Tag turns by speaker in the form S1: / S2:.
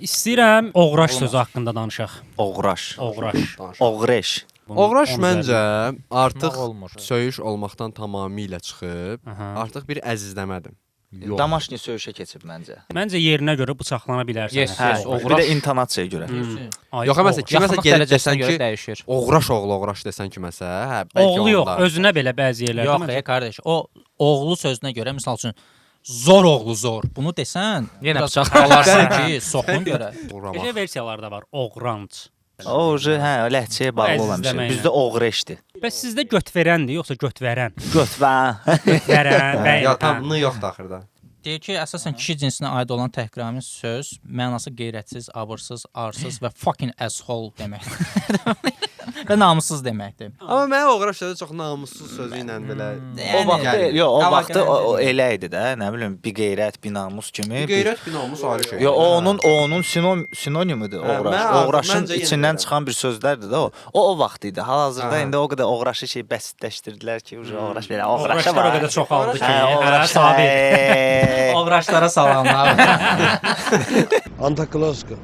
S1: İstəyirəm oğraş sözü haqqında danışaq.
S2: Oğraş.
S1: Oğraş.
S2: Oğreş.
S3: Oğraş
S1: Onun
S3: məncə artıq
S4: olmur.
S3: söyüş olmaqdan tamamilə çıxıb,
S1: Aha.
S3: artıq bir əzizləmədir. Yox.
S2: Damaşni söyüşə keçib məncə.
S1: Məncə yerinə görə bıçaqlana bilərsən.
S4: Yes,
S2: Hə,
S4: yes,
S2: bir
S4: oğraş.
S2: də intonasiyaya görə.
S1: Ay,
S3: Yox, məsələn, kiməsə
S4: Yaxınlıq
S3: gəlib
S4: dərəcəsinə
S3: desən
S4: görə
S3: ki,
S4: dəyişir.
S3: oğraş desən kiməsə, hə, bəlkə
S1: oğlu yox,
S3: onda.
S1: özünə belə bəzi yerlərdə.
S4: Yox, qardaş, o oğlu sözünə görə misal üçün zor oğlu zor. Bunu desən,
S5: Yenə
S4: biraz
S5: bıçaq
S4: alarsan ki, soxun görə.
S3: Uğramaq.
S1: Gecə versiyalarda var. Oğranc.
S2: O, hə, ləhcəyə bağlı olan bir şey.
S1: Əzizləməklə.
S2: Bizdə oğreşdir.
S1: Bəs sizdə göt verəndir, yoxsa göt verən?
S2: Götvə.
S1: Verən,
S3: Ya tamını yoxdur axırda.
S4: Deyir ki, əsasən kişi cinsinə aid olan təhqiramiz söz mənası qeyrətsiz, abırsız, arsız və fucking asshole deməkdir. Və namussuz deməkdir.
S3: Amma mənə oğraş sözü çox namussuz sözü ilə belə.
S2: O vaxtı, yox, o
S4: Amma
S2: vaxtı o
S4: gələn
S2: elə idi də, nə bilim, bir qeyrət, bir namus kimi.
S3: Bir qeyrət, bir namus ayrı şey.
S2: Yo, o onun sinonimudur
S3: Hə,
S2: oğraş.
S3: mən-
S2: Oğraşın
S3: məncə yenə
S2: içindən
S3: belə.
S2: çıxan bir sözlərdir də o. O vaxt idi. Hal-hazırda
S3: Hə.
S2: indi o qədər oğraşı şey bəsitləşdirdilər ki, oğraş belə oğraşa
S1: Oğraşlar o
S2: var.
S1: qədər çoxaldı ki,
S2: Hə,
S1: hə,
S2: oğraş
S1: sabit.
S4: Oğraşlara salamlar.
S6: Antakloska.